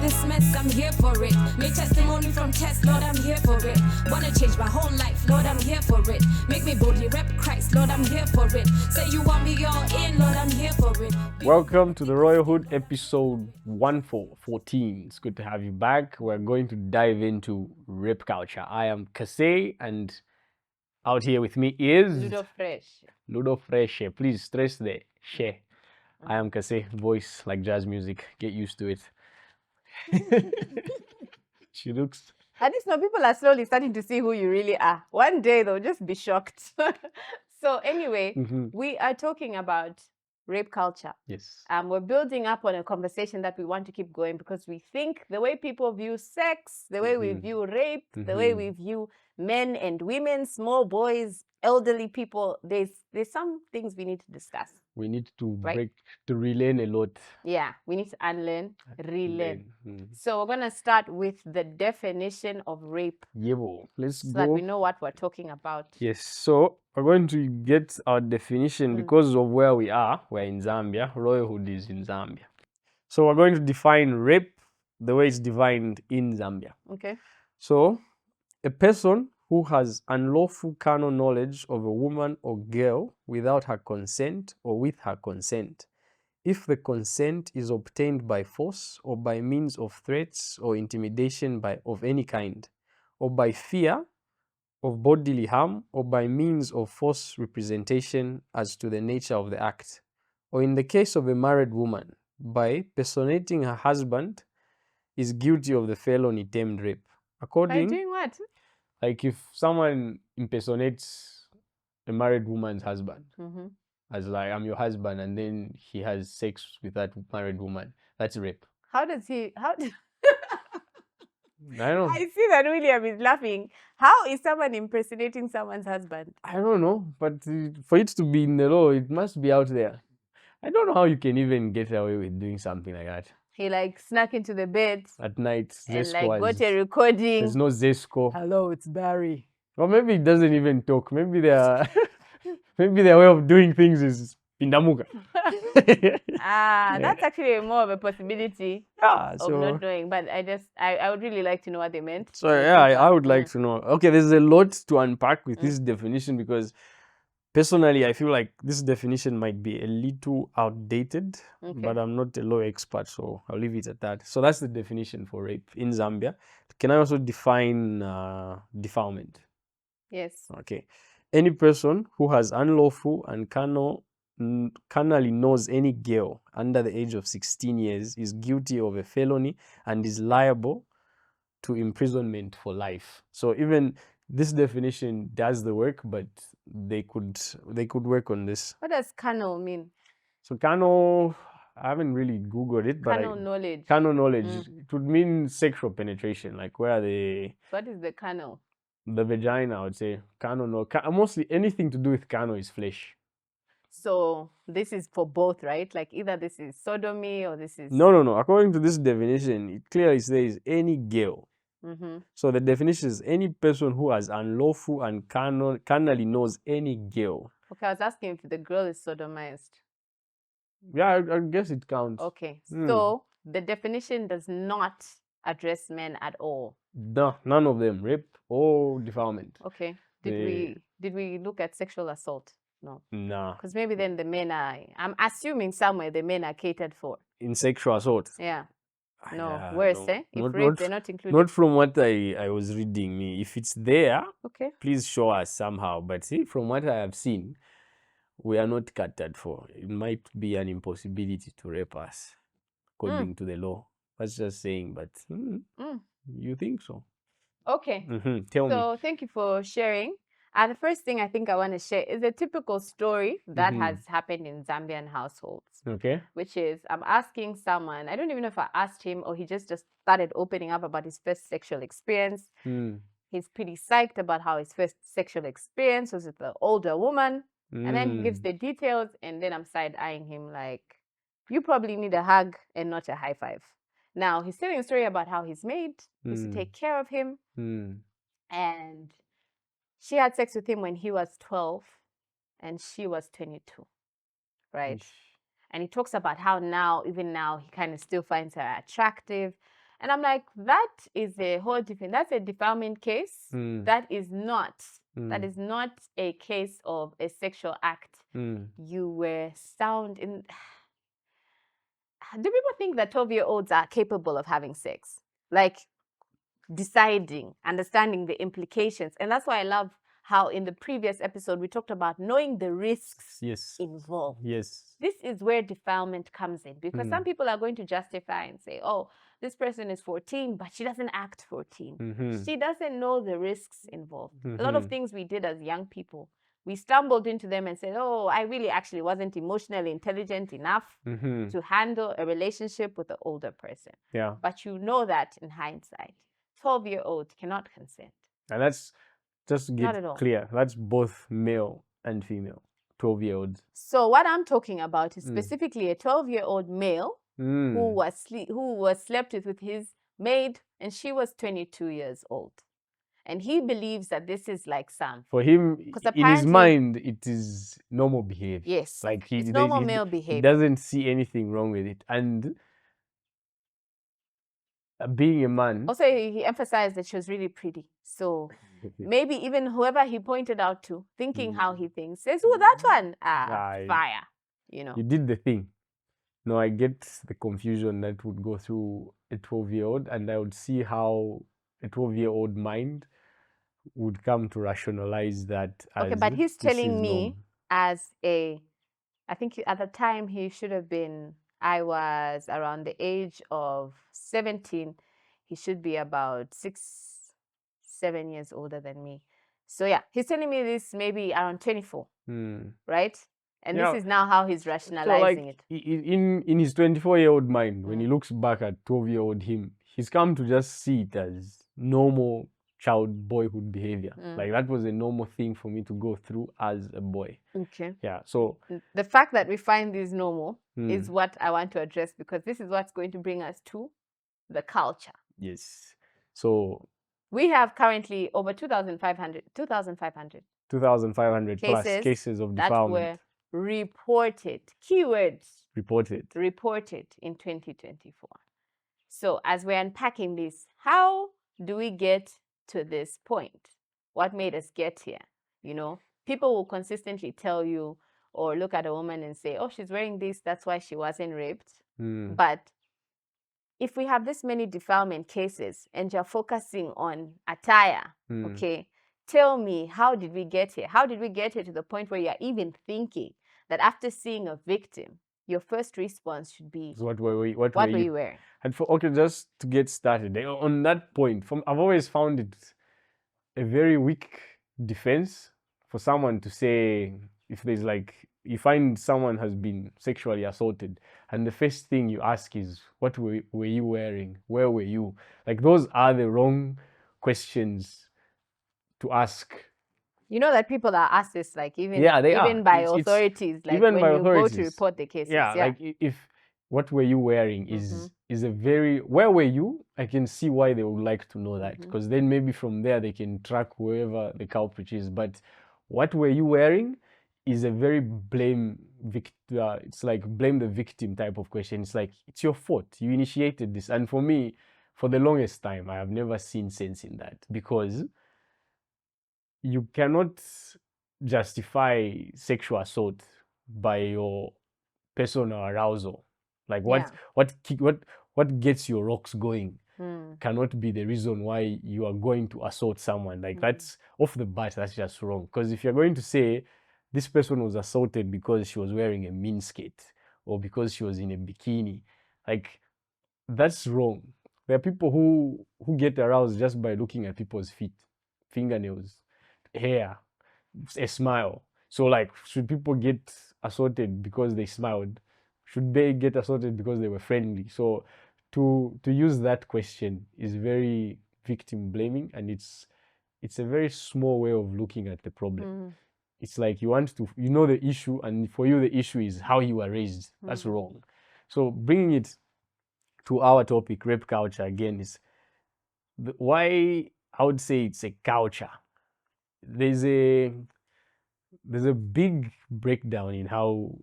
this mess, I'm here for it. Make testimony from tests, Lord, I'm here for it. Wanna change my whole life, Lord, I'm here for it. Make me boldly rep Christ, Lord, I'm here for it. Say you want me all in, Lord, I'm here for it. Welcome to the Royalhood episode 114. It's good to have you back. We're going to dive into rape culture. I am Kase, and out here with me is Ludo Fresh. Please stress the she. I am Kase, voice like jazz music. Get used to it. She looks. At least now people are slowly starting to see who you really are. One day they'll just be shocked. So anyway, we are talking about rape culture. Yes. We're building up on a conversation that we want to keep going because we think the way people view sex, the way we view rape, the way we view men and women, small boys, elderly people, there's some things we need to discuss. We need to relearn a lot. Yeah, we need to unlearn, relearn. So we're going to start with the definition of rape. Yeah, let's so go. that we know what we're talking about. Yes, so we're going to get our definition because of where we are. We're in Zambia. Royalhood is in Zambia. So we're going to define rape the way it's defined in Zambia. Okay. So a person who has unlawful carnal knowledge of a woman or girl without her consent or with her consent, if the consent is obtained by force or by means of threats or intimidation of any kind, or by fear of bodily harm, or by means of false representation as to the nature of the act, or in the case of a married woman, by personating her husband, is guilty of the felony termed rape. By doing what? Like if someone impersonates a married woman's husband, as like, I'm your husband, and then he has sex with that married woman, that's rape. How does he, I don't know. I see that William is laughing. How is someone impersonating someone's husband? I don't know, but for it to be in the law, it must be out there. I don't know how you can even get away with doing something like that. He like snuck into the bed At night, and like got a recording. There's no Zesco. Hello, it's Barry. Or maybe it doesn't even talk. Maybe their way of doing things is pindamuka. That's actually more of a possibility of not knowing. But I would really like to know what they meant. So yeah, I would like to know. Okay, there's a lot to unpack with this definition because personally, I feel like this definition might be a little outdated, but I'm not a law expert, so I'll leave it at that. So that's the definition for rape in Zambia. Can I also define defilement? Yes. Okay. Any person who has unlawful and carnally knows any girl under the age of 16 years is guilty of a felony and is liable to imprisonment for life. So even this definition does the work, but they could work on this. What does carnal mean? So carnal, I haven't really Googled it, but carnal knowledge. Carnal knowledge. It would mean sexual penetration, like where they. What is the carnal? The vagina, I would say. Carnal, no. Mostly anything to do with carnal is flesh. So this is for both, right? Like either this is sodomy or this is. No. According to this definition, it clearly says any girl. So the definition is any person who has unlawful and carnally knows any girl. Okay, I was asking if the girl is sodomized. Yeah, I guess it counts. Okay, so the definition does not address men at all. No, none of them. Rape or defilement. Okay. Did we look at sexual assault? No. Nah. Because maybe then the men are. I'm assuming somewhere the men are catered for. In sexual assault. Yeah. No, worse, eh? If rape, they're not included. Not from what I was reading. If it's there, okay, please show us somehow. But see, from what I have seen, we are not catered for. It might be an impossibility to rape us, according to the law. That's just saying, but you think so? Okay. Tell me. So thank you for sharing. The first thing I think I want to share is a typical story that has happened in Zambian households. Okay. Which is, I'm asking someone, I don't even know if I asked him or he just started opening up about his first sexual experience. He's pretty psyched about how his first sexual experience was with an older woman. And then he gives the details and then I'm side-eyeing him like, you probably need a hug and not a high five. Now, he's telling a story about how his maid used to take care of him. And she had sex with him when he was 12 and she was 22, right? And he talks about how now, even now, he kind of still finds her attractive. And I'm like, that is a whole different, that's a defilement case. That is not a case of a sexual act. You were sound in. Do people think that 12-year-olds are capable of having sex? Like deciding, understanding the implications. And that's why I love how in the previous episode we talked about knowing the risks involved. Yes. This is where defilement comes in, because some people are going to justify and say, oh, this person is 14, but she doesn't act 14. She doesn't know the risks involved. A lot of things we did as young people, we stumbled into them and said, oh, I really actually wasn't emotionally intelligent enough to handle a relationship with an older person. Yeah. But you know that in hindsight. 12-year-olds cannot consent. And that's, just to Not get at all. clear, that's both male and female, 12-year-olds. So what I'm talking about is specifically a 12-year-old male who was slept with his maid, and she was 22 years old. And he believes that this is like some. For him, in his mind, it is normal behavior. Yes. Like it's normal male behavior. He doesn't see anything wrong with it. And being a man. Also, he emphasized that she was really pretty. So maybe even whoever he pointed out to, thinking how he thinks, says, oh, that one, fire. You know. You did the thing. No, I get the confusion that would go through a 12-year-old, and I would see how a 12-year-old mind would come to rationalize that as okay, but he's telling me normal. as a, I think at the time he should have been, I was around the age of 17. He should be about 6-7 years older than me. So yeah, he's telling me this maybe around 24, right? And this is now how he's rationalizing it. In his 24-year-old mind, when he looks back at 12-year-old him, he's come to just see it as normal child boyhood behavior. Like that was a normal thing for me to go through as a boy. Okay. Yeah. So the fact that we find this normal is what I want to address, because this is what's going to bring us to the culture. Yes. So we have currently over 2,500 plus cases of defilement that were reported. Keywords. Reported in 2024. So as we're unpacking this, how do we get to this point? What made us get here? You know, people will consistently tell you or look at a woman and say, oh, she's wearing this, that's why she wasn't raped. But if we have this many defilement cases and you're focusing on attire, okay, tell me, how did we get here? How did we get here to the point where you're even thinking that after seeing a victim, your first response should be, what were you wearing? And just to get started on that point, I've always found it a very weak defense for someone to say, if there's like, you find someone has been sexually assaulted, and the first thing you ask is, what were you wearing? Where were you? Like, those are the wrong questions to ask. You know that people are asked this, like even by authorities, like even when by you authorities. go to report the cases. Yeah, like if what were you wearing is a very, where were you? I can see why they would like to know that, because then maybe from there they can track wherever the culprit is. But what were you wearing is a very it's like blame the victim type of question. It's like, it's your fault, you initiated this. And for me, for the longest time, I have never seen sense in that, because you cannot justify sexual assault by your personal arousal. Like what gets your rocks going cannot be the reason why you are going to assault someone. Like that's off the bat, that's just wrong. Because if you're going to say this person was assaulted because she was wearing a miniskirt or because she was in a bikini, like that's wrong. There are people who get aroused just by looking at people's feet, fingernails, hair, a smile. So like, should people get assaulted because they smiled? Should they get assaulted because they were friendly? So to use that question is very victim blaming, and it's a very small way of looking at the problem. It's like you want to, the issue, and for you the issue is how you were raised. That's wrong. So bringing it to our topic, rape culture, again, is why I would say it's a culture. There's a big breakdown in how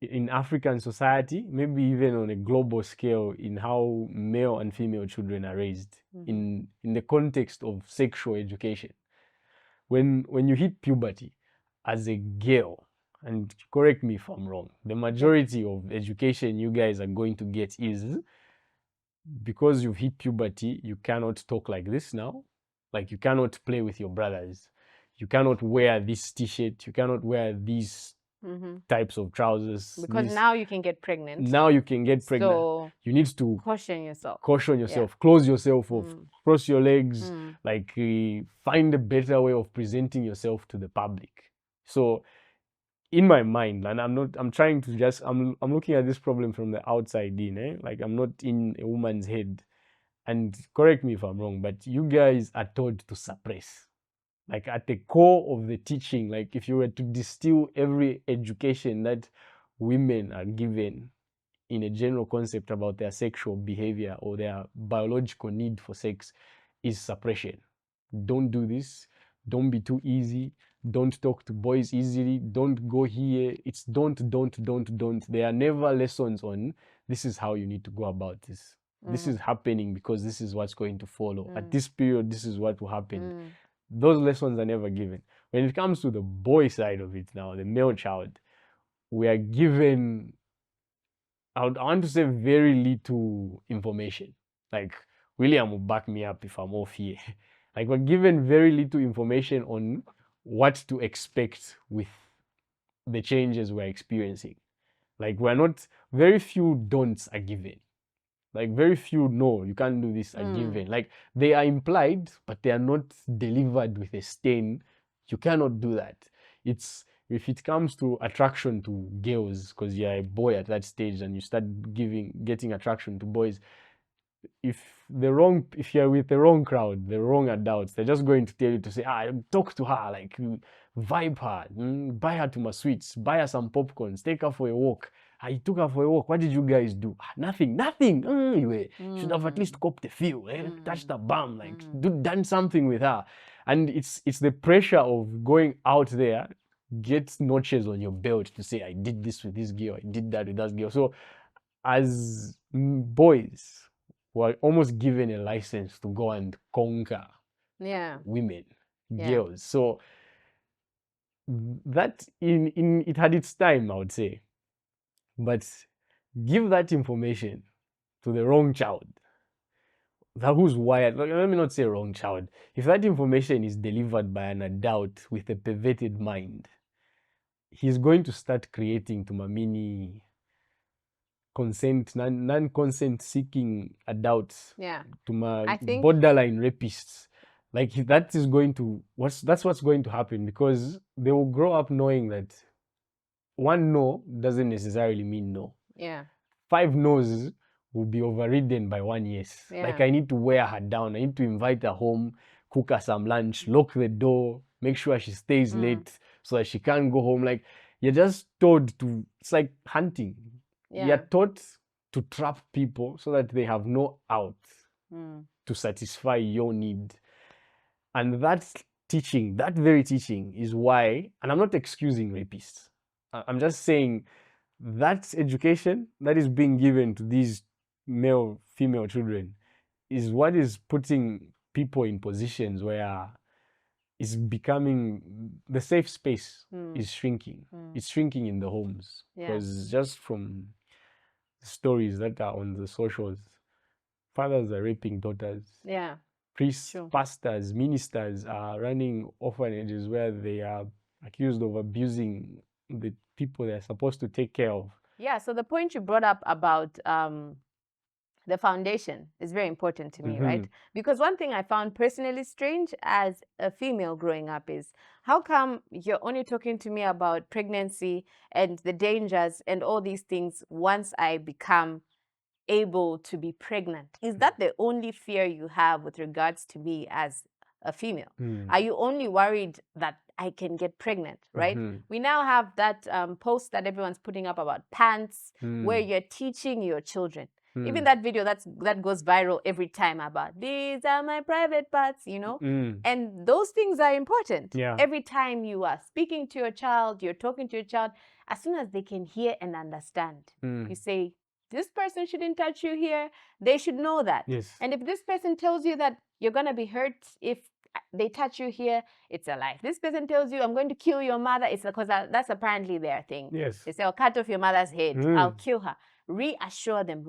in African society, maybe even on a global scale, in how male and female children are raised in the context of sexual education. When you hit puberty as a girl, and correct me if I'm wrong, the majority of education you guys are going to get is, because you've hit puberty, you cannot talk like this now. Like, you cannot play with your brothers. You cannot wear this t-shirt. You cannot wear these types of trousers. Because now you can get pregnant. Now you can get pregnant. So you need to caution yourself. Close yourself off. Cross your legs. Like, find a better way of presenting yourself to the public. So in my mind, and I'm trying to just, I'm looking at this problem from the outside in, like, I'm not in a woman's head. And correct me if I'm wrong, but you guys are taught to suppress. Like, at the core of the teaching, like, if you were to distill every education that women are given in a general concept about their sexual behavior or their biological need for sex, is suppression. Don't do this. Don't be too easy. Don't talk to boys easily. Don't go here. It's don't. There are never lessons on, this is how you need to go about this. This is happening because this is what's going to follow. At this period, this is what will happen. Those lessons are never given. When it comes to the boy side of it now, the male child, we are given, I want to say, very little information. Like, William will back me up if I'm off here. Like, we're given very little information on what to expect with the changes we're experiencing. Like, very few don'ts are given. Like, very few, no, you can't do this, are given. Like, they are implied, but they are not delivered with a stain. You cannot do that. If it comes to attraction to girls, because you're a boy at that stage and you start getting attraction to boys, if you're with the wrong crowd, the wrong adults, they're just going to tell you to say, talk to her, like, vibe her, buy her to my sweets, buy her some popcorns, take her for a walk. I took her for a walk. What did you guys do? Nothing. You should have at least copped the feel, touched the bum, like, done something with her. And it's the pressure of going out there, get notches on your belt to say, I did this with this girl, I did that with that girl. So as boys, we're almost given a license to go and conquer women, girls. So that it had its time, I would say. But give that information to the wrong child, that who's wired, let me not say wrong child. If that information is delivered by an adult with a perverted mind, he's going to start creating non-consent seeking adults, borderline rapists. Like, that is going to, that's what's going to happen, because they will grow up knowing that one no doesn't necessarily mean no. 5 no's will be overridden by 1 yes. Like, I need to wear her down. I need to invite her home, cook her some lunch, lock the door, make sure she stays late so that she can't go home. Like, you're just told to, it's like hunting. You're taught to trap people so that they have no out to satisfy your need. And that very teaching is why, and I'm not excusing rapists, I'm just saying that education that is being given to these female children is what is putting people in positions where it's becoming, the safe space is shrinking. It's shrinking in the homes, because just from stories that are on the socials, fathers are raping daughters. Priests, pastors, ministers are running orphanages where they are accused of abusing the people they're supposed to take care of. So the point you brought up about the foundation is very important to me, right? Because one thing I found personally strange as a female growing up is, how come you're only talking to me about pregnancy and the dangers and all these things once I become able to be pregnant? Is that the only fear you have with regards to me as a female? Are you only worried that I can get pregnant, right? We now have that post that everyone's putting up about pants, where you're teaching your children Even that video that goes viral every time about these are my private parts, you know. And those things are important. Yeah. Every time you are speaking to your child, you're talking to your child, as soon as they can hear and understand, you say, this person shouldn't touch you here. They should know that. Yes. And if this person tells you that you're going to be hurt if they touch you here, it's a lie. This person tells you, I'm going to kill your mother, it's because that's apparently their thing. Yes. They say, I'll cut off your mother's head. I'll kill her. Reassure them.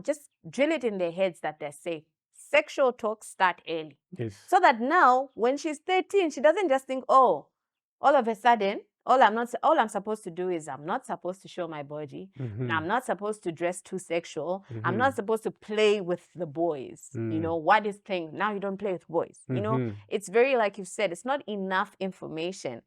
Just drill it in their heads that they're safe. Sexual talks start early. Yes. So that now, when she's 13, she doesn't just think, oh, all of a sudden, all I'm supposed to do is I'm not supposed to show my body. I'm not supposed to dress too sexual. I'm not supposed to play with the boys. You know, what is playing? Now you don't play with boys. You know, it's very, like you said, it's not enough information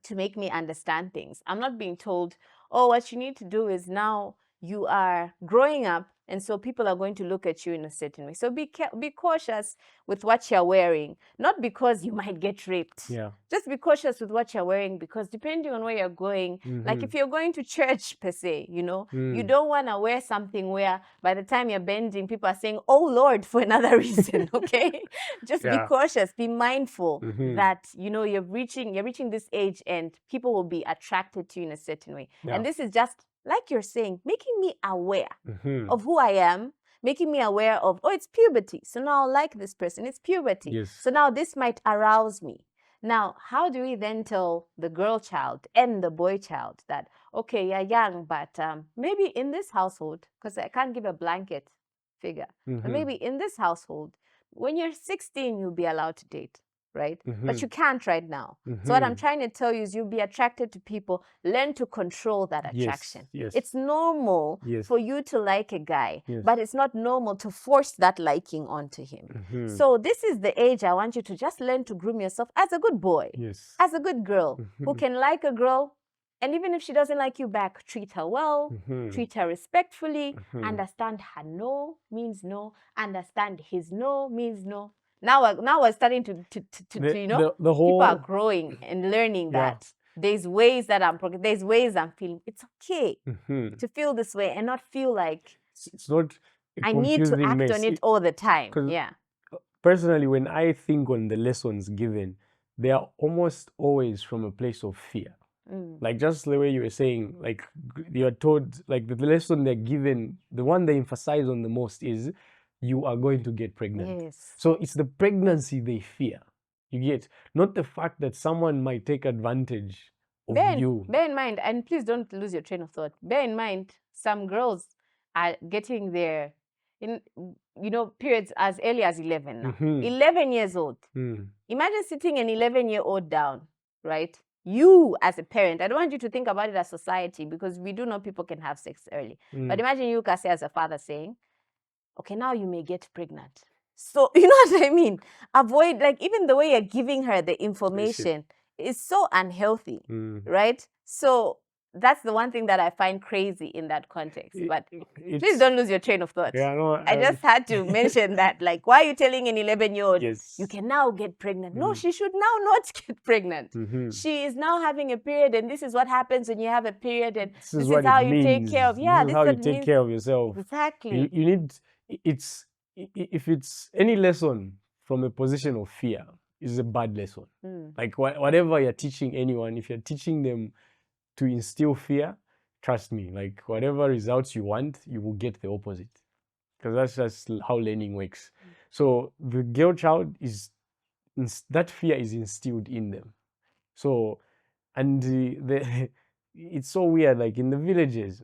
to make me understand things. I'm not being told, oh, what you need to do is now you are growing up, and so people are going to look at you in a certain way. So be cautious with what you're wearing, not because you might get raped. Yeah. Just be cautious with what you're wearing, because depending on where you're going, like if you're going to church per se, you know, you don't want to wear something where by the time you're bending, people are saying, oh Lord, for another reason, okay? Just be cautious, be mindful that, you know, you're reaching this age and people will be attracted to you in a certain way. Yeah. And this is just, like you're saying, making me aware of who I am, making me aware of, oh, it's puberty. So now I like this person, it's puberty. Yes. So now this might arouse me. Now, how do we then tell the girl child and the boy child that, okay, you're young, but maybe in this household, because I can't give a blanket figure, but maybe in this household, when you're 16, you'll be allowed to date. Right? But you can't right now. So what I'm trying to tell you is you'll be attracted to people. Learn to control that attraction. Yes. It's normal for you to like a guy, but it's not normal to force that liking onto him. So this is the age I want you to just learn to groom yourself as a good boy, as a good girl who can like a girl. And even if she doesn't like you back, treat her well, treat her respectfully, understand her no means no, understand his no means no. Now we're starting to you know, the whole, people are growing and learning that there's ways that there's ways I'm feeling. It's okay to feel this way and not feel like it's not I need to act on it all the time. Yeah. Personally, when I think on the lessons given, they are almost always from a place of fear. Like just the way you were saying, like you are told, like the lesson they're given, the one they emphasize on the most is you are going to get pregnant. Yes. So it's the pregnancy they fear. You get, not the fact that someone might take advantage of you. Bear in mind, and please don't lose your train of thought. Bear in mind, some girls are getting their, periods as early as 11 now. 11 years old. Imagine sitting an 11-year-old down, right? You as a parent, I don't want you to think about it as society, because we do know people can have sex early. But imagine you, Kasi, as a father saying, okay, now you may get pregnant. So, you know what I mean? Avoid, like, even the way you're giving her the information is so unhealthy, right? So that's the one thing that I find crazy in that context. But please don't lose your train of thought. Yeah, no, I just had to mention that. Like, why are you telling an 11-year-old, you can now get pregnant? No, she should now not get pregnant. She is now having a period, and this is what happens when you have a period, and this is how you take care of. Yeah, this is how you take care of yourself. Exactly. You need, if it's any lesson from a position of fear, it's a bad lesson. Like whatever you're teaching anyone, if you're teaching them to instill fear, trust me, like whatever results you want, you will get the opposite, because that's just how learning works. So the girl child that fear is instilled in them. So, and it's so weird, like in the villages,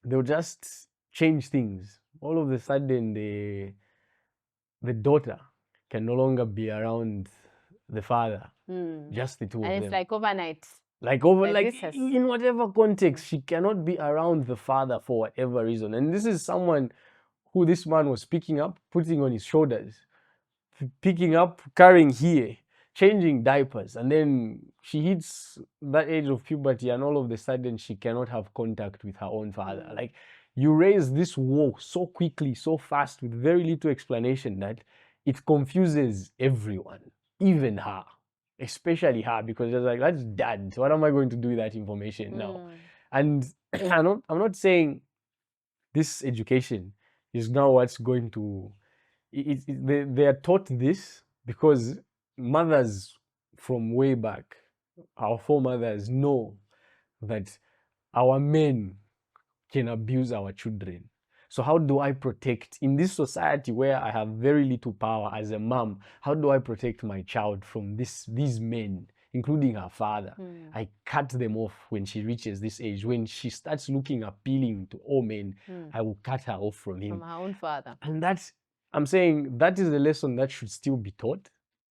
they'll just change things. All of a sudden, the daughter can no longer be around the father, just the two of them. And it's like overnight. Like in whatever context, she cannot be around the father for whatever reason. And this is someone who this man was picking up, putting on his shoulders, picking up, carrying here, changing diapers. And then she hits that age of puberty, and all of a sudden she cannot have contact with her own father. Like, you raise this war so quickly, so fast, with very little explanation, that it confuses everyone, even her. Especially her, because it's like, that's dad. So what am I going to do with that information now? And I'm not saying this education is now what's going to, they are taught this because mothers from way back, our foremothers, know that our men can abuse our children. So how do I protect, in this society where I have very little power as a mom, how do I protect my child from these men, including her father? I cut them off when she reaches this age. When she starts looking appealing to all men, I will cut her off from him. From her own father. And that's, I'm saying that is a lesson that should still be taught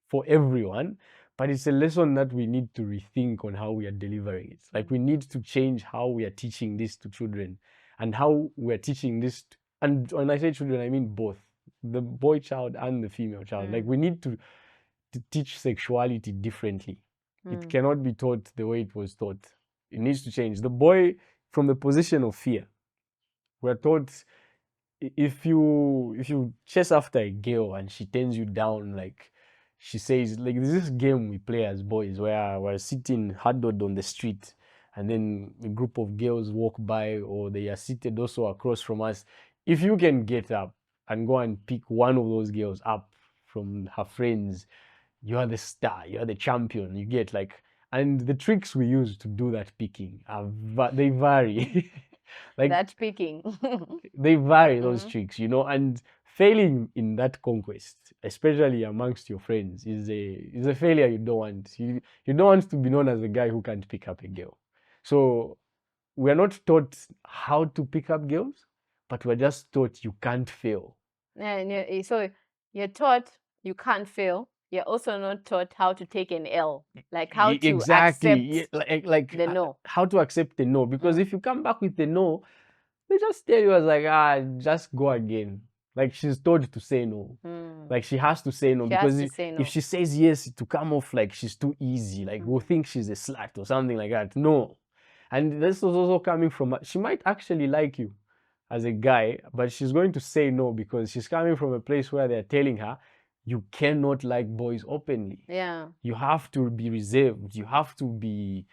for everyone, but it's a lesson that we need to rethink on how we are delivering it. Like, we need to change how we are teaching this to children and how we're teaching this. And when I say children, I mean both the boy child and the female child. Like, we need to teach sexuality differently. It cannot be taught the way it was taught. It needs to change. The boy, from the position of fear, we're taught, if you chase after a girl and she turns you down, like she says, like, there's this game we play as boys where we're sitting huddled on the street and then a group of girls walk by, or they are seated also across from us. If you can get up and go and pick one of those girls up from her friends, you are the star, you are the champion. You get, like, and the tricks we use to do that picking they vary. Like, That picking. they vary, those tricks, you know, and failing in that conquest, especially amongst your friends, is a failure you don't want. You don't want to be known as a guy who can't pick up a girl. So we're not taught how to pick up girls, but we're just taught you can't fail. And so you're taught you can't fail. You're also not taught how to take an L, like how to accept like the no. How to accept the no, because if you come back with the no, they just tell you as like, just go again. Like, she's told to say no. Like, she has to say no, She because has to say no. if she says yes, to come off like she's too easy, like we'll think she's a slut or something like that. No. And this is also coming from, she might actually like you as a guy, but she's going to say no because she's coming from a place where they're telling her, you cannot like boys openly. Yeah. You have to be reserved. You have to be,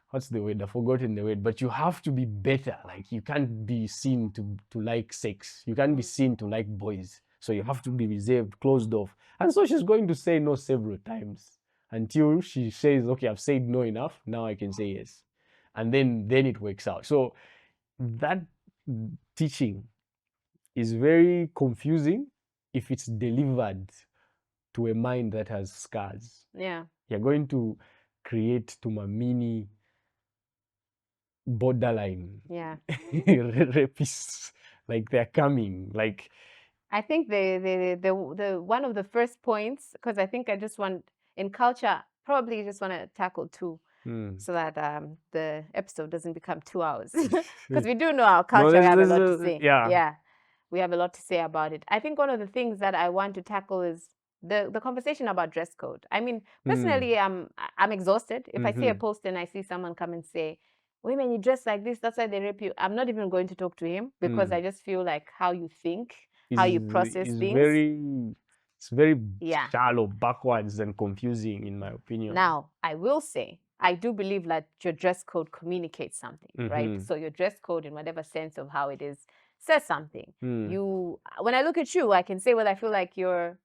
what's the word? I've forgotten the word, but you have to be better. Like, you can't be seen to like sex. You can't be seen to like boys. So you have to be reserved, closed off. And so she's going to say no several times until she says, okay, I've said no enough. Now I can say yes. And then it works out. So that teaching is very confusing if it's delivered to a mind that has scars. Yeah. You're going to create Tumamini borderline. Yeah. Rapists. Like, they're coming. Like, I think the one of the first points, because I think I just want, in culture, probably just want to tackle two, so that the episode doesn't become 2 hours. Because we do know our culture, we have a lot to say. Yeah, we have a lot to say about it. I think one of the things that I want to tackle is the conversation about dress code. I mean, personally, I'm exhausted. If I see a post and I see someone come and say, women, you dress like this, that's why they rape you, I'm not even going to talk to him, because I just feel like how you think, how you process things. It's very shallow, backwards, and confusing, in my opinion. Now, I will say, I do believe that your dress code communicates something, right? So your dress code, in whatever sense of how it is, says something. When I look at you, I can say, well, I feel like you're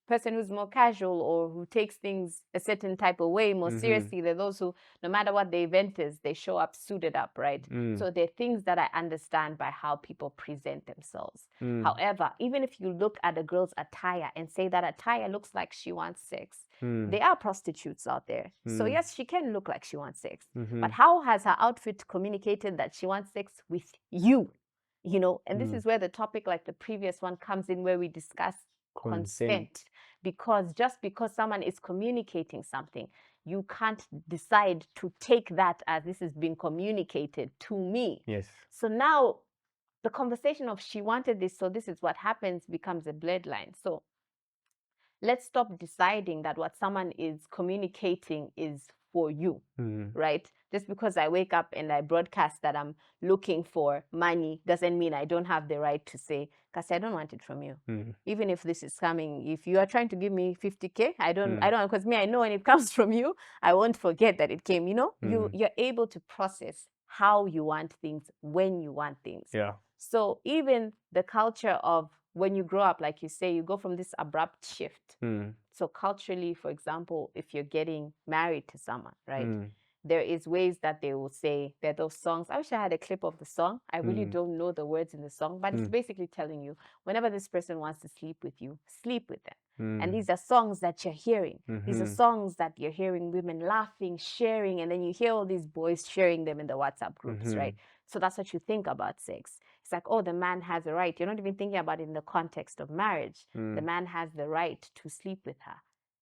person who's more casual, or who takes things a certain type of way more seriously. There are those who, no matter what the event is, they show up suited up, right? So there are things that I understand by how people present themselves. However, even if you look at a girl's attire and say that attire looks like she wants sex, there are prostitutes out there. So yes, she can look like she wants sex. But how has her outfit communicated that she wants sex with you? You know, and this is where the topic, like the previous one, comes in, where we discuss consent. Because just because someone is communicating something, you can't decide to take that as this is being communicated to me. Yes. So now the conversation of she wanted this, so this is what happens, becomes a bloodline. So let's stop deciding that what someone is communicating is for you, right? Just because I wake up and I broadcast that I'm looking for money doesn't mean I don't have the right to say, because I don't want it from you. Even if this is coming, if you are trying to give me 50K, I don't, because me, I know when it comes from you, I won't forget that it came, you know? You're able to process how you want things, when you want things. Yeah. So even the culture of when you grow up, like you say, you go from this abrupt shift. So culturally, for example, if you're getting married to someone, right? There is ways that they will say there are those songs. I wish I had a clip of the song. I really don't know the words in the song, but it's basically telling you whenever this person wants to sleep with you, sleep with them. And these are songs that you're hearing. These are songs that you're hearing women laughing, sharing, and then you hear all these boys sharing them in the WhatsApp groups, right? So that's what you think about sex. It's like, oh, the man has a right. You're not even thinking about it in the context of marriage. The man has the right to sleep with her.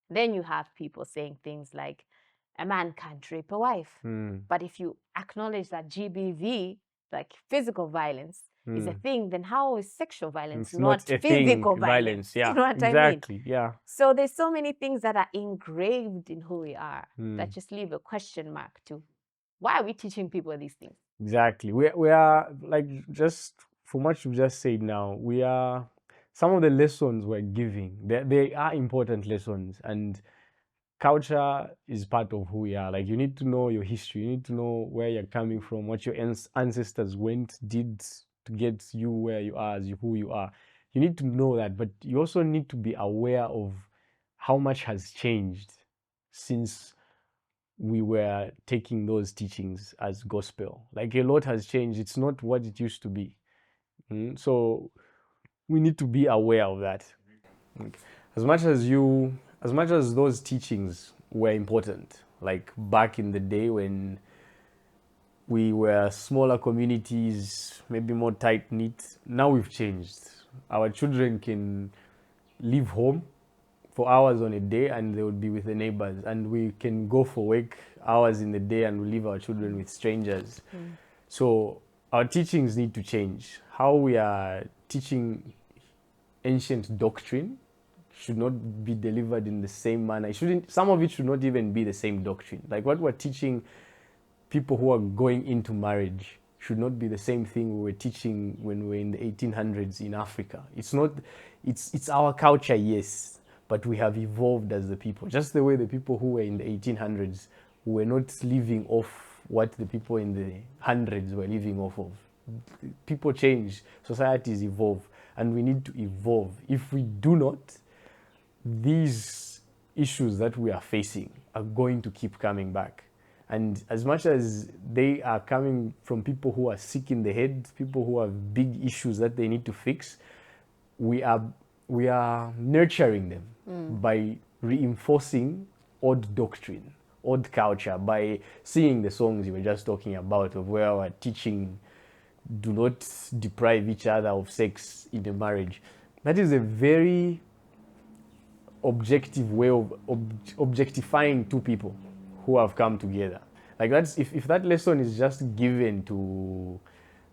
Then you have people saying things like, a man can't rape a wife. But if you acknowledge that GBV, like physical violence, is a thing, then how is sexual violence It's not a physical thing, violence? Yeah, You know what exactly. I mean? Yeah. So there's so many things that are engraved in who we are that just leave a question mark to why are we teaching people these things? Exactly. We are like, just from what you've just said now, we are, some of the lessons we're giving, they are important lessons, and culture is part of who we are. Like, you need to know your history, you need to know where you're coming from, what your ancestors did to get you where you are, who you are. You need to know that, but you also need to be aware of how much has changed since we were taking those teachings as gospel. Like, a lot has changed. It's not what it used to be. So we need to be aware of that. As much as those teachings were important, like back in the day when we were smaller communities, maybe more tight knit, now we've changed. Our children can leave home for hours on a day and they would be with the neighbors, and we can go for work hours in the day and we leave our children with strangers. So our teachings need to change. How we are teaching ancient doctrine should not be delivered in the same manner. Some of it should not even be the same doctrine. Like, what we're teaching people who are going into marriage should not be the same thing we were teaching when we were in the 1800s in Africa. It's our culture, yes, but we have evolved as the people. Just the way the people who were in the 1800s were not living off what the people in the hundreds were living off of. People change, societies evolve, and we need to evolve. If we do not, these issues that we are facing are going to keep coming back. And as much as they are coming from people who are sick in the head, people who have big issues that they need to fix, we are nurturing them by reinforcing old doctrine, old culture, by singing the songs you were just talking about, of where we're teaching, do not deprive each other of sex in a marriage. That is a very objective way of objectifying two people who have come together. Like, that's if that lesson is just given to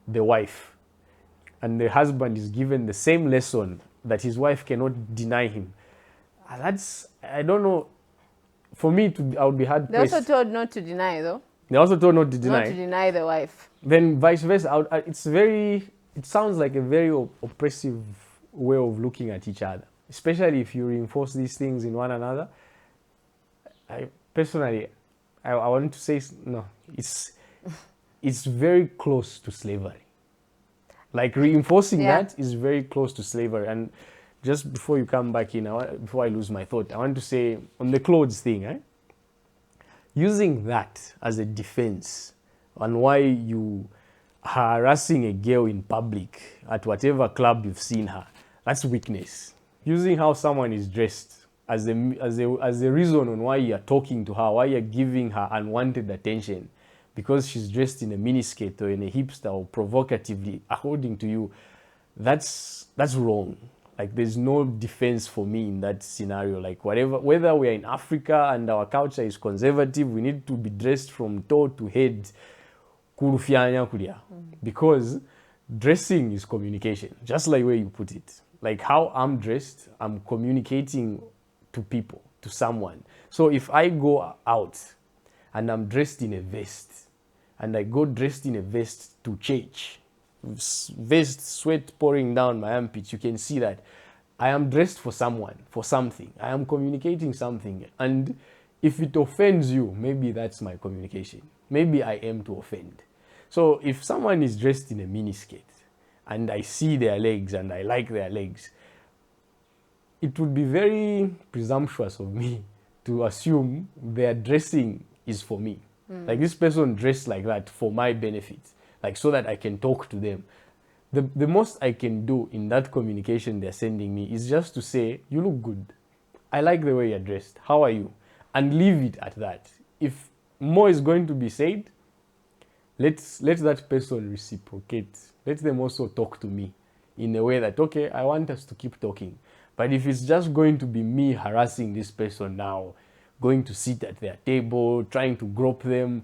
the wife, and the husband is given the same lesson that his wife cannot deny him, that's, I don't know, for me I would be hard pressed. They're also told not to deny, though. They're also told not to deny. Not to deny the wife. Then vice versa. It sounds like a very oppressive way of looking at each other, especially if you reinforce these things in one another. Personally, I want to say, no, it's very close to slavery. Like, reinforcing that is very close to slavery. And just before you come back in, before I lose my thought, I want to say on the clothes thing, using that as a defense on why you are harassing a girl in public at whatever club you've seen her, that's weakness. Using how someone is dressed as a reason on why you're talking to her, why you're giving her unwanted attention, because she's dressed in a miniskirt or in a hipster or provocatively, according to you, that's wrong. Like, there's no defense for me in that scenario. Like, whether we're in Africa and our culture is conservative, we need to be dressed from toe to head, because dressing is communication, just like where you put it. Like, how I'm dressed, I'm communicating to people, to someone. So if I go out and I'm dressed in a vest, and I go dressed in a vest to church, vest, sweat pouring down my armpits, you can see that I am dressed for someone, for something. I am communicating something. And if it offends you, maybe that's my communication. Maybe I am to offend. So if someone is dressed in a miniskirt and I see their legs and I like their legs, it would be very presumptuous of me to assume their dressing is for me. Like, this person dressed like that for my benefit, like so that I can talk to them. The most I can do in that communication they're sending me is just to say, you look good. I like the way you're dressed. How are you? And leave it at that. If more is going to be said, let that person reciprocate. Let them also talk to me in a way that, okay, I want us to keep talking. But if it's just going to be me harassing this person now, going to sit at their table, trying to grope them,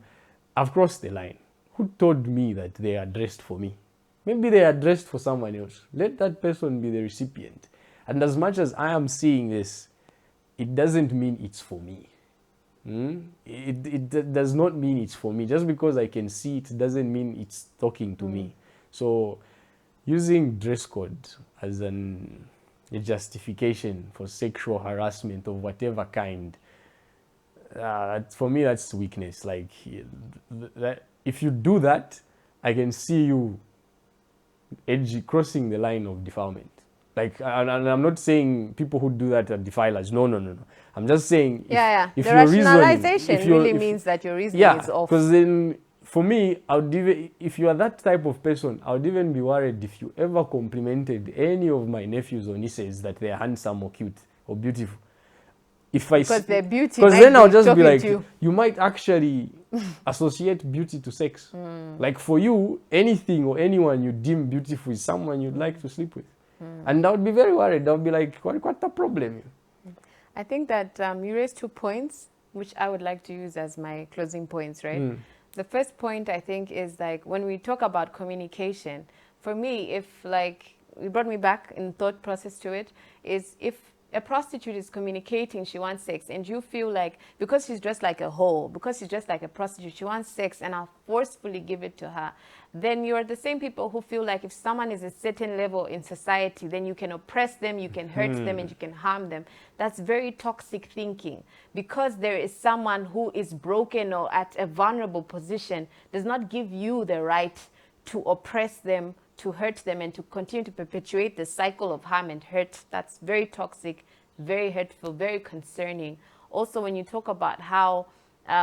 I've crossed the line. Who told me that they are dressed for me? Maybe they are dressed for someone else. Let that person be the recipient. And as much as I am seeing this, it doesn't mean it's for me. It does not mean it's for me. Just because I can see it doesn't mean it's talking to me. So using dress code as a justification for sexual harassment of whatever kind, for me, that's weakness. Like, if you do that, I can see you crossing the line of defilement. Like, and I'm not saying people who do that are defilers. No. I'm just saying, if the your rationalization really means that your reasoning is off. Because then, for me, if you are that type of person, I would even be worried if you ever complimented any of my nephews or nieces that they are handsome or cute or beautiful. Because their beauty, because then I'll just be like, you might actually associate beauty to sex. Like, for you, anything or anyone you deem beautiful is someone you'd like to sleep with. And I would be very worried. I would be like, what's the problem? I think that you raised 2 points, which I would like to use as my closing points, right? The first point, I think, is like, when we talk about communication, for me, if like, you brought me back in thought process to it, is if a prostitute is communicating she wants sex, and you feel like, because she's dressed like a hoe, because she's dressed like a prostitute, she wants sex, and I'll forcefully give it to her, then you're the same people who feel like if someone is a certain level in society, then you can oppress them, you can hurt them, and you can harm them. That's very toxic thinking. Because there is someone who is broken or at a vulnerable position does not give you the right to oppress them, to hurt them, and to continue to perpetuate the cycle of harm and hurt. That's very toxic, very hurtful, very concerning. Also, when you talk about how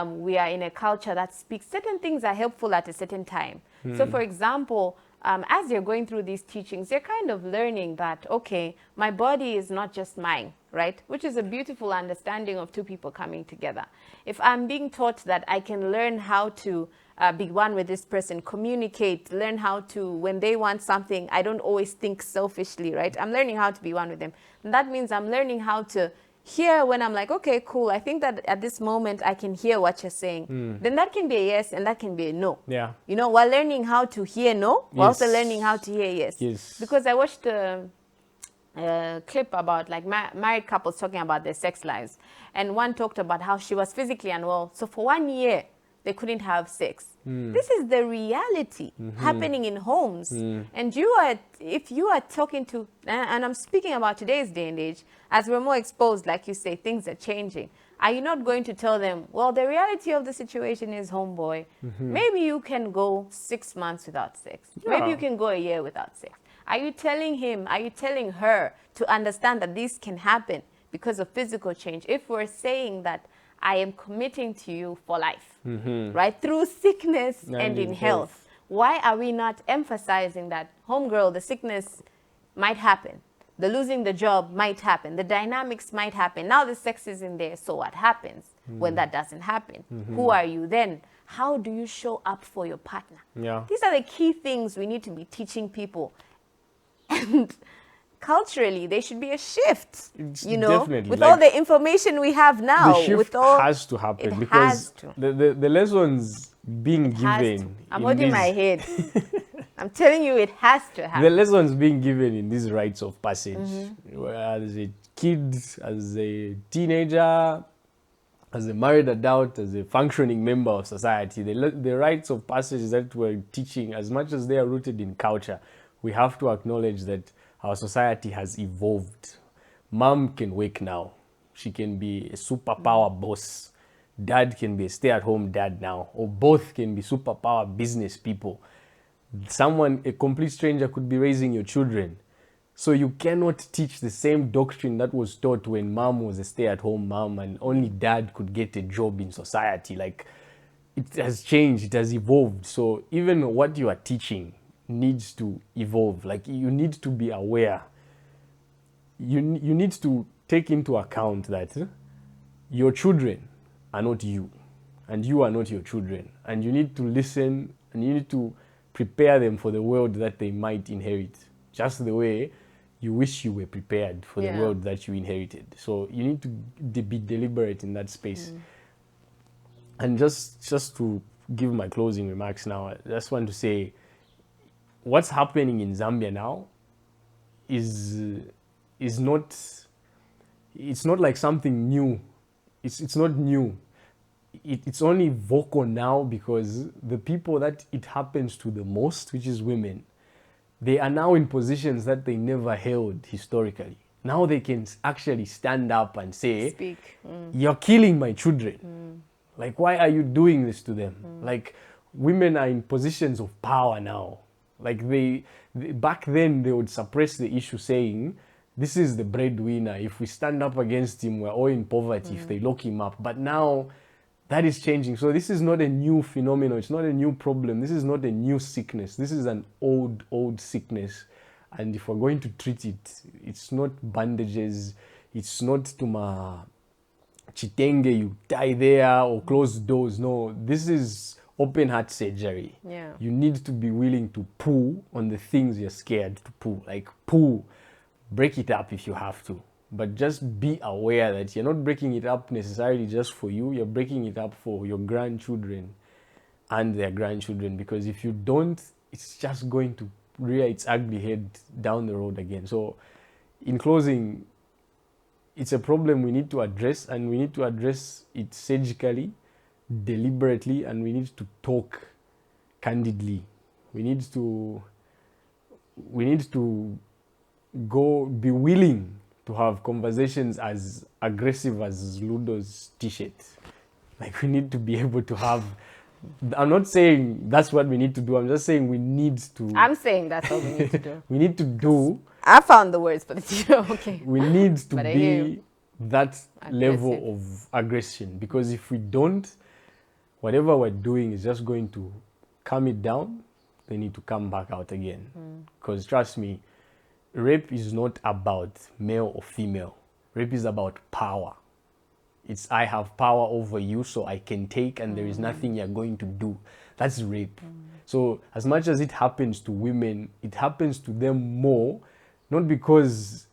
we are in a culture that speaks, certain things are helpful at a certain time. So, for example, as you're going through these teachings, you're kind of learning that, okay, my body is not just mine, right? Which is a beautiful understanding of two people coming together. If I'm being taught that I can learn how to be one with this person, communicate, learn how to, when they want something, I don't always think selfishly, right? I'm learning how to be one with them. And that means I'm learning how to hear when I'm like, okay, cool, I think that at this moment I can hear what you're saying. Then that can be a yes and that can be a no. Yeah. You know, we're learning how to hear no, we're also learning how to hear yes. Yes. Because I watched a clip about like married couples talking about their sex lives. And one talked about how she was physically unwell. So for 1 year, they couldn't have sex. This is the reality happening in homes. And if you are talking to, and I'm speaking about today's day and age, as we're more exposed, like you say, things are changing. Are you not going to tell them, well, the reality of the situation is, homeboy, maybe you can go 6 months without sex. Yeah. Maybe you can go a year without sex. Are you telling him, are you telling her to understand that this can happen because of physical change? If we're saying that I am committing to you for life, right? Through sickness and in health. Why are we not emphasizing that, homegirl, the sickness might happen. The losing the job might happen. The dynamics might happen. Now the sex is in there. So what happens when that doesn't happen? Who are you then? How do you show up for your partner? Yeah. These are the key things we need to be teaching people. And culturally, there should be a shift, you know, definitely. with like, all the information we have now. The shift with all, has to happen it because has to. The lessons being given. I'm holding my head. I'm telling you, it has to happen. The lessons being given in these rites of passage, as a kid, as a teenager, as a married adult, as a functioning member of society, the rites of passage that we're teaching, as much as they are rooted in culture, we have to acknowledge that our society has evolved. Mom can work now. She can be a superpower boss. Dad can be a stay-at-home dad now. Or both can be superpower business people. Someone, a complete stranger, could be raising your children. So you cannot teach the same doctrine that was taught when mom was a stay-at-home mom and only dad could get a job in society. Like, it has changed, it has evolved. So even what you are teaching needs to evolve. Like, you need to be aware. You need to take into account that your children are not you, and you are not your children. And you need to listen, and you need to prepare them for the world that they might inherit, just the way you wish you were prepared for the world that you inherited. So you need to be deliberate in that space. And just to give my closing remarks now, I just want to say what's happening in Zambia now is not, it's not like something new. It's not new. It's only vocal now because the people that it happens to the most, which is women, they are now in positions that they never held historically. Now they can actually stand up and say, Speak. you're killing my children. Like, why are you doing this to them? Like, women are in positions of power now. Like, they back then they would suppress the issue saying, this is the breadwinner. If we stand up against him, we're all in poverty if they lock him up. But now that is changing. So this is not a new phenomenon. It's not a new problem. This is not a new sickness. This is an old sickness. And if we're going to treat it, it's not bandages. It's not tuma chitenge, you die there, or closed doors. No, this is open heart surgery. Yeah. You need to be willing to pull on the things you're scared to pull. Like, pull, break it up if you have to. But just be aware that you're not breaking it up necessarily just for you. You're breaking it up for your grandchildren and their grandchildren. Because if you don't, it's just going to rear its ugly head down the road again. So in closing, it's a problem we need to address, and we need to address it surgically, deliberately, and we need to talk candidly. We need to be willing to have conversations as aggressive as Ludo's t-shirt. Like, we need to be able to have, I'm not saying that's what we need to do. I'm just saying we need to. I'm saying that's what we need to do. We need to do. I found the words for the t-shirt. Okay. We need to But I hear be you. that level Aggressive. of aggression. Because if we don't, whatever we're doing is just going to calm it down. They need to come back out again. Because trust me, rape is not about male or female. Rape is about power. It's, I have power over you, so I can take, and there is nothing you're going to do. That's rape. So as much as it happens to women, it happens to them more, not because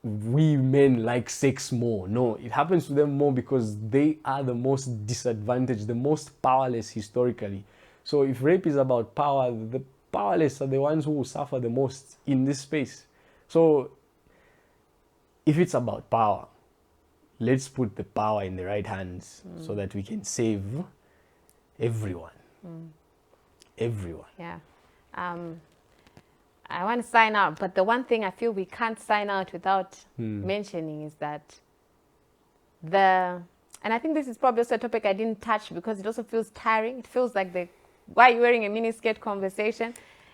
we men like sex more. No, it happens to them more because they are the most disadvantaged, the most powerless historically. So if rape is about power, the powerless are the ones who will suffer the most in this space. So if it's about power, let's put the power in the right hands so that we can save everyone. Everyone. Yeah. I want to sign out, but the one thing I feel we can't sign out without mentioning is that and I think this is probably also a topic I didn't touch because it also feels tiring. It feels like the why you're wearing a miniskirt conversation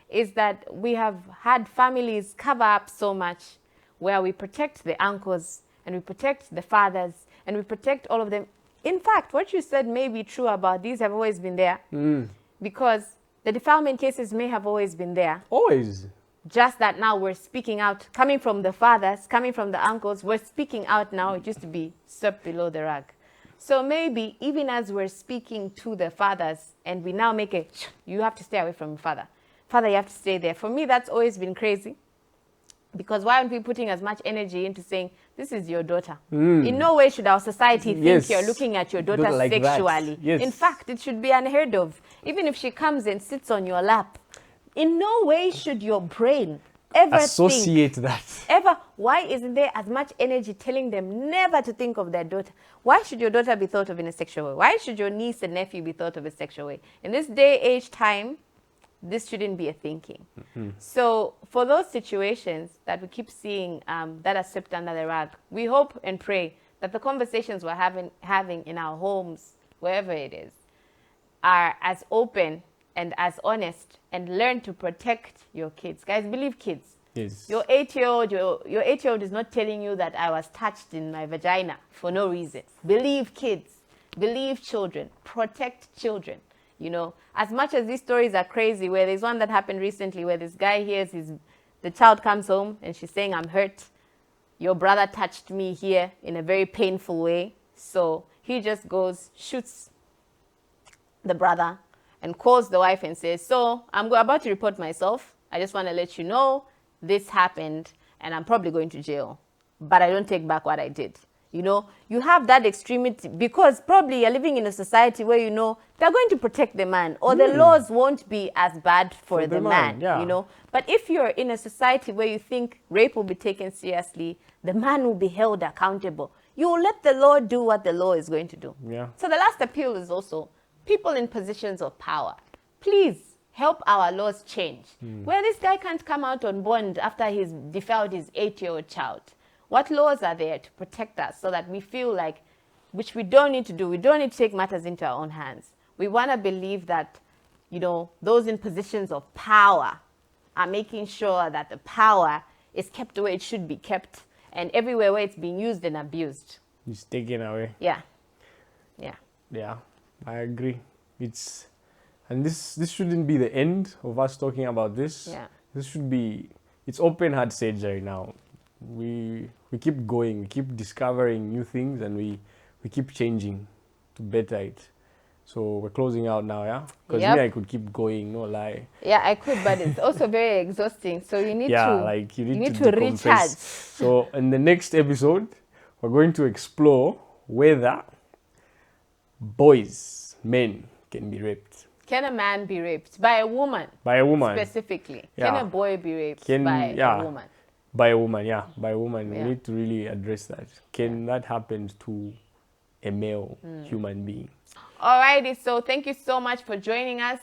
is that we have had families cover up so much where we protect the uncles and we protect the fathers and we protect all of them. In fact, what you said may be true about these have always been there because the defilement cases may have always been there. Always. Just that now we're speaking out, coming from the fathers, coming from the uncles, we're speaking out now. It used to be swept below the rug. So maybe even as we're speaking to the fathers and we now make it, you have to stay away from your father. Father, you have to stay there. For me, that's always been crazy. Because why aren't we putting as much energy into saying, this is your daughter? In no way should our society think you're looking at your daughter like sexually. Yes. In fact, it should be unheard of. Even if she comes and sits on your lap, in no way should your brain ever associate that. Ever. Why isn't there as much energy telling them never to think of their daughter? Why should your daughter be thought of in a sexual way? Why should your niece and nephew be thought of a sexual way? In this day, age, time, this shouldn't be a thinking. So for those situations that we keep seeing that are swept under the rug, we hope and pray that the conversations we're having in our homes, wherever it is, are as open and as honest, and learn to protect your kids. Guys, believe kids. Yes. Your 8-year-old is not telling you that I was touched in my vagina for no reason. Believe kids. Believe children. Protect children. You know, as much as these stories are crazy, where there's one that happened recently where this guy hears the child comes home and she's saying, I'm hurt. Your brother touched me here in a very painful way. So he just goes, shoots the brother and calls the wife and says, so I'm about to report myself. I just want to let you know this happened and I'm probably going to jail, but I don't take back what I did. You know, you have that extremity because probably you're living in a society where, you know, they're going to protect the man, or the laws won't be as bad for the man, yeah. you know. But if you're in a society where you think rape will be taken seriously, the man will be held accountable, you will let the law do what the law is going to do. Yeah. So the last appeal is also people in positions of power. Please help our laws change. Where this guy can't come out on bond after he's defiled his 8-year-old child. What laws are there to protect us so that we feel like, which we don't need to do, we don't need to take matters into our own hands. We want to believe that, you know, those in positions of power are making sure that the power is kept the way it should be kept, and everywhere where it's being used and abused. It's taken away. Yeah. Yeah. Yeah, I agree. And this shouldn't be the end of us talking about this. Yeah. This should be, it's open heart surgery now. We keep going, we keep discovering new things, and we keep changing to better it. So we're closing out now, yeah? Because me, I could keep going, no lie. Yeah, I could, but it's also very exhausting. So you need like you need to recharge. decompress. So in the next episode, we're going to explore whether men can be raped. Can a man be raped by a woman? By a woman. Specifically. Yeah. Can a boy be raped by a woman? By a woman, yeah. By a woman. Yeah. We need to really address that. Can that happen to a male human being? Alrighty, so thank you so much for joining us.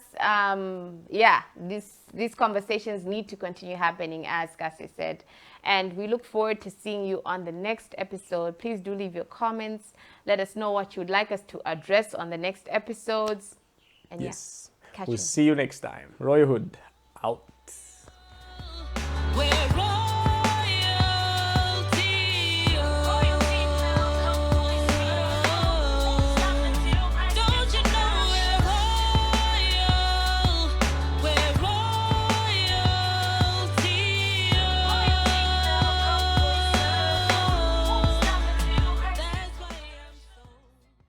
These conversations need to continue happening, as Cassie said. And we look forward to seeing you on the next episode. Please do leave your comments. Let us know what you would like us to address on the next episodes. And yes. Catch We'll you. see you next time. Roy Hood, out.